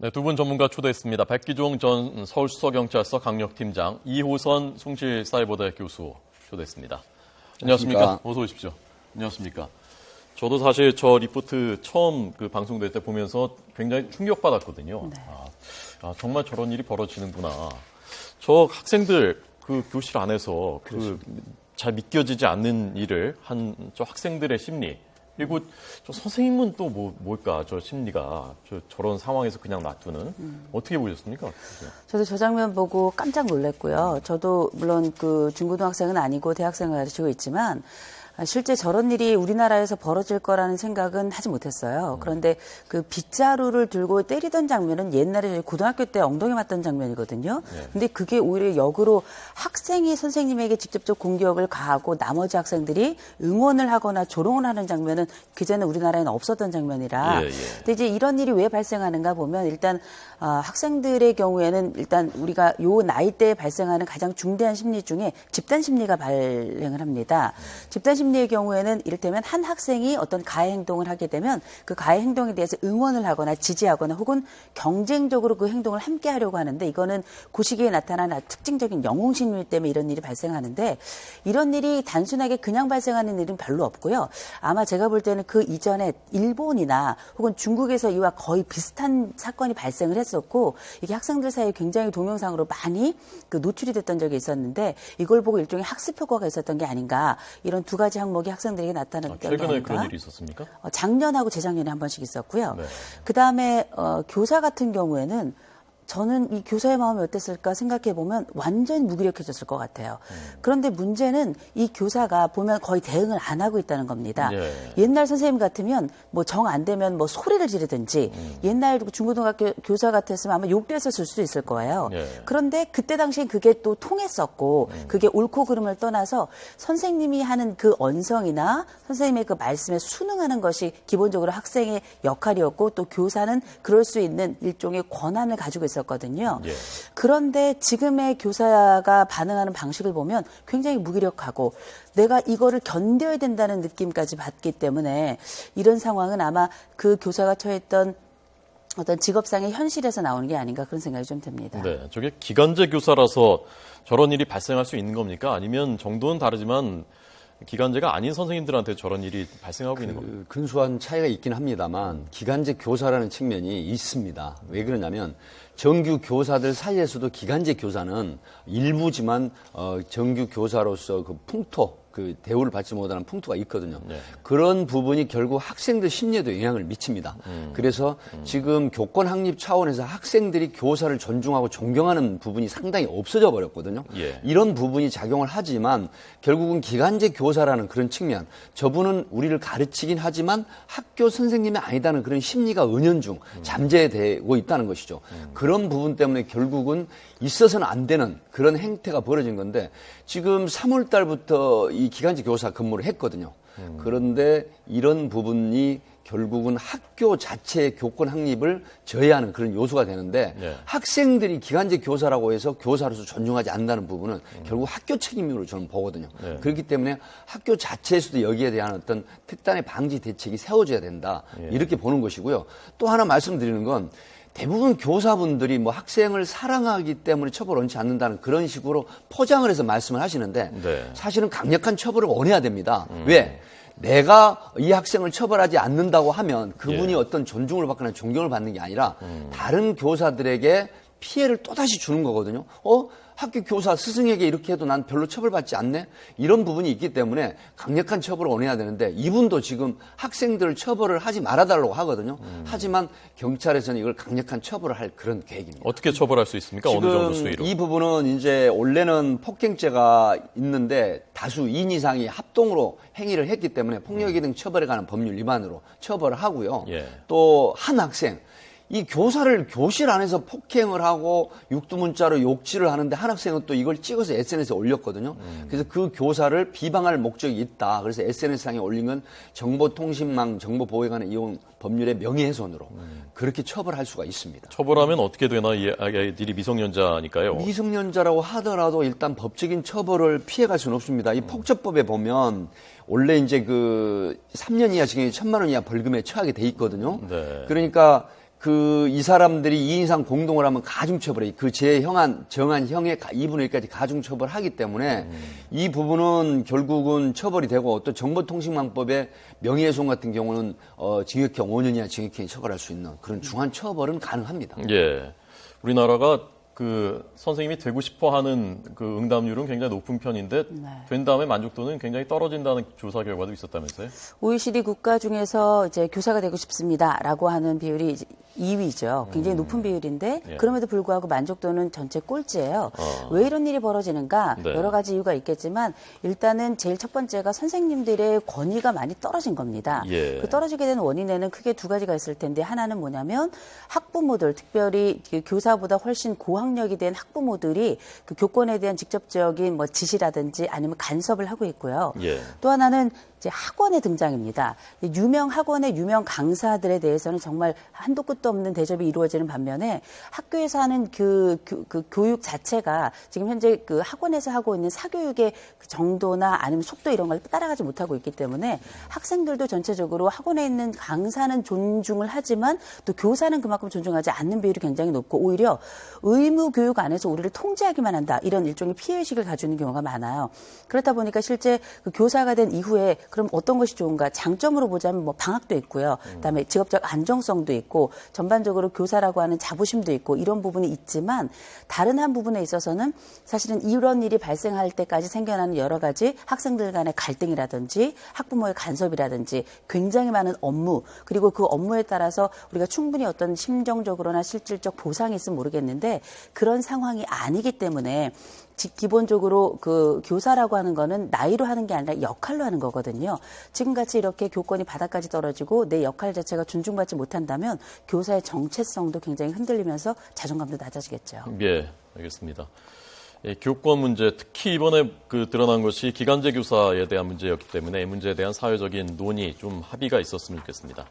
네, 두 분 전문가 초대했습니다. 백기종 전 서울수서경찰서 강력팀장, 이호선 숭실사이버대 교수 초대했습니다. 안녕하십니까? 어서 오십시오. 안녕하십니까? 저도 사실 저 리포트 처음 방송될 때 보면서 굉장히 충격받았거든요. 네. 정말 저런 일이 벌어지는구나. 저 학생들 교실 안에서 잘 믿겨지지 않는 일을 한 저 학생들의 심리, 그리고 저 선생님은 또 뭘까, 저 심리가 저런 상황에서 그냥 놔두는 어떻게 보셨습니까? 저도 저 장면 보고 깜짝 놀랐고요. 저도 물론 중고등학생은 아니고 대학생을 가르치고 있지만 실제 저런 일이 우리나라에서 벌어질 거라는 생각은 하지 못했어요. 그런데 그 빗자루를 들고 때리던 장면은 옛날에 고등학교 때 엉덩이 맞던 장면이거든요. 근데 그게 오히려 역으로 학생이 선생님에게 직접적 공격을 가하고 나머지 학생들이 응원을 하거나 조롱을 하는 장면은 그전에 우리나라에는 없었던 장면이라. 근데 이제 이런 일이 왜 발생하는가 보면 일단 학생들의 경우에는 일단 우리가 요 나이대에 발생하는 가장 중대한 심리 중에 집단 심리가 발생을 합니다. 집단 심리의 경우에는 이를테면 한 학생이 어떤 가해 행동을 하게 되면 그 가해 행동에 대해서 응원을 하거나 지지하거나 혹은 경쟁적으로 그 행동을 함께 하려고 하는데, 이거는 그 시기에 나타나는 특징적인 영웅 심리 때문에 이런 일이 발생하는데, 이런 일이 단순하게 그냥 발생하는 일은 별로 없고요. 아마 제가 볼 때는 그 이전에 일본이나 혹은 중국에서 이와 거의 비슷한 사건이 발생을 했었고, 이게 학생들 사이에 굉장히 동영상으로 많이 노출이 됐던 적이 있었는데, 이걸 보고 일종의 학습 효과가 있었던 게 아닌가, 이런 두 가지 항목이 학생들에게 나타났던 게 아닌가. 최근에 그런 일이 있었습니까? 작년하고 재작년에 한 번씩 있었고요. 네. 그다음에 교사 같은 경우에는 저는 이 교사의 마음이 어땠을까 생각해 보면 완전히 무기력해졌을 것 같아요. 그런데 문제는 이 교사가 보면 거의 대응을 안 하고 있다는 겁니다. 옛날 선생님 같으면 뭐 정 안 되면 뭐 소리를 지르든지, 옛날 중고등학교 교사 같았으면 아마 욕도 했었을 수도 있을 거예요. 그런데 그때 당시엔 그게 또 통했었고, 그게 옳고 그름을 떠나서 선생님이 하는 그 언성이나 선생님의 그 말씀에 순응하는 것이 기본적으로 학생의 역할이었고, 또 교사는 그럴 수 있는 일종의 권한을 가지고 있었거든요. 그런데 지금의 교사가 반응하는 방식을 보면 굉장히 무기력하고 내가 이거를 견뎌야 된다는 느낌까지 받기 때문에 이런 상황은 아마 그 교사가 처했던 어떤 직업상의 현실에서 나오는 게 아닌가, 그런 생각이 좀 듭니다. 네, 저게 기간제 교사라서 저런 일이 발생할 수 있는 겁니까? 아니면 정도는 다르지만 기간제가 아닌 선생님들한테 저런 일이 발생하고 있는 겁니까? 근소한 차이가 있긴 합니다만 기간제 교사라는 측면이 있습니다. 왜 그러냐면 정규 교사들 사이에서도 기간제 교사는 일부지만 정규 교사로서 그 풍토, 그 대우를 받지 못하는 풍토가 있거든요. 그런 부분이 결국 학생들 심리에도 영향을 미칩니다. 그래서 지금 교권 확립 차원에서 학생들이 교사를 존중하고 존경하는 부분이 상당히 없어져 버렸거든요. 이런 부분이 작용을 하지만 결국은 기간제 교사라는 그런 측면, 저분은 우리를 가르치긴 하지만 학교 선생님이 아니다는 그런 심리가 은연중 잠재되고 있다는 것이죠. 그런 부분 때문에 결국은 있어서는 안 되는 그런 행태가 벌어진 건데, 지금 3월 달부터 이 기간제 교사 근무를 했거든요. 그런데 이런 부분이 결국은 학교 자체의 교권 확립을 저해하는 그런 요소가 되는데, 학생들이 기간제 교사라고 해서 교사로서 존중하지 않는다는 부분은 결국 학교 책임으로 저는 보거든요. 그렇기 때문에 학교 자체에서도 여기에 대한 어떤 특단의 방지 대책이 세워져야 된다, 이렇게 보는 것이고요. 또 하나 말씀드리는 건, 대부분 교사분들이 뭐 학생을 사랑하기 때문에 처벌을 원치 않는다는 그런 식으로 포장을 해서 말씀을 하시는데, 사실은 강력한 처벌을 원해야 됩니다. 왜? 내가 이 학생을 처벌하지 않는다고 하면 그분이 어떤 존중을 받거나 존경을 받는 게 아니라 다른 교사들에게 피해를 또다시 주는 거거든요. 학교 교사 스승에게 이렇게 해도 난 별로 처벌받지 않네? 이런 부분이 있기 때문에 강력한 처벌을 원해야 되는데, 이분도 지금 학생들을 처벌을 하지 말아달라고 하거든요. 하지만 경찰에서는 이걸 강력한 처벌을 할 그런 계획입니다. 어떻게 처벌할 수 있습니까? 어느 정도 수위로? 지금 이 부분은 이제 원래는 폭행죄가 있는데 다수 2인 이상이 합동으로 행위를 했기 때문에 폭력이 등 처벌에 관한 법률 위반으로 처벌을 하고요. 또 한 학생, 이 교사를 교실 안에서 폭행을 하고 육두문자로 욕질을 하는데 한 학생은 또 이걸 찍어서 SNS에 올렸거든요. 그래서 그 교사를 비방할 목적이 있다. 그래서 SNS상에 올린 건 정보통신망 정보보호에 관한 이용 법률의 명예훼손으로 그렇게 처벌할 수가 있습니다. 처벌하면 어떻게 되나? 이 아이들이 미성년자니까요. 미성년자라고 하더라도 일단 법적인 처벌을 피해갈 수는 없습니다. 이 폭처법에 보면 원래 이제 3년 이하 징역이 1,000만 원 이하 벌금에 처하게 돼 있거든요. 그러니까 이 사람들이 2인 이상 공동을 하면 가중처벌이 그 정한 형의 2분의 1까지 가중처벌하기 때문에 이 부분은 결국은 처벌이 되고 또 정보통신망법의 명예훼손 같은 경우는 징역형 5년 이하 징역형이 처벌할 수 있는 그런 중한 처벌은 가능합니다. 예. 우리나라가 그 선생님이 되고 싶어 하는 그 응답률은 굉장히 높은 편인데 된 다음에 만족도는 굉장히 떨어진다는 조사 결과도 있었다면서요? OECD 국가 중에서 이제 교사가 되고 싶습니다라고 하는 비율이 이제 2위죠. 굉장히 높은 비율인데 예. 그럼에도 불구하고 만족도는 전체 꼴찌예요. 왜 이런 일이 벌어지는가? 네. 여러 가지 이유가 있겠지만 일단은 제일 첫 번째가 선생님들의 권위가 많이 떨어진 겁니다. 예. 그 떨어지게 된 원인에는 크게 두 가지가 있을 텐데 하나는 뭐냐면 학부모들, 특별히 그 교사보다 훨씬 고학력이 된 학부모들이 그 교권에 대한 직접적인 뭐 지시라든지 아니면 간섭을 하고 있고요. 예. 또 하나는 이제 학원의 등장입니다. 유명 학원의 유명 강사들에 대해서는 정말 한도 끝도 없는 대접이 이루어지는 반면에 학교에서 하는 그 교육 자체가 지금 현재 그 학원에서 하고 있는 사교육의 그 정도나 아니면 속도 이런 걸 따라가지 못하고 있기 때문에 학생들도 전체적으로 학원에 있는 강사는 존중을 하지만 또 교사는 그만큼 존중하지 않는 비율이 굉장히 높고 오히려 의무 교육 안에서 우리를 통제하기만 한다. 이런 일종의 피해의식을 가지는 경우가 많아요. 그렇다 보니까 실제 그 교사가 된 이후에 그럼 어떤 것이 좋은가? 장점으로 보자면 뭐 방학도 있고요. 그다음에 직업적 안정성도 있고 전반적으로 교사라고 하는 자부심도 있고 이런 부분이 있지만 다른 한 부분에 있어서는 사실은 이런 일이 발생할 때까지 생겨나는 여러 가지 학생들 간의 갈등이라든지 학부모의 간섭이라든지 굉장히 많은 업무 그리고 그 업무에 따라서 우리가 충분히 어떤 심정적으로나 실질적 보상이 있으면 모르겠는데 그런 상황이 아니기 때문에 기본적으로 그 교사라고 하는 거는 나이로 하는 게 아니라 역할로 하는 거거든요. 지금같이 이렇게 교권이 바닥까지 떨어지고 내 역할 자체가 존중받지 못한다면 교사의 정체성도 굉장히 흔들리면서 자존감도 낮아지겠죠. 예, 알겠습니다. 예, 교권 문제, 특히 이번에 그 드러난 것이 기간제 교사에 대한 문제였기 때문에 이 문제에 대한 사회적인 논의, 좀 합의가 있었으면 좋겠습니다.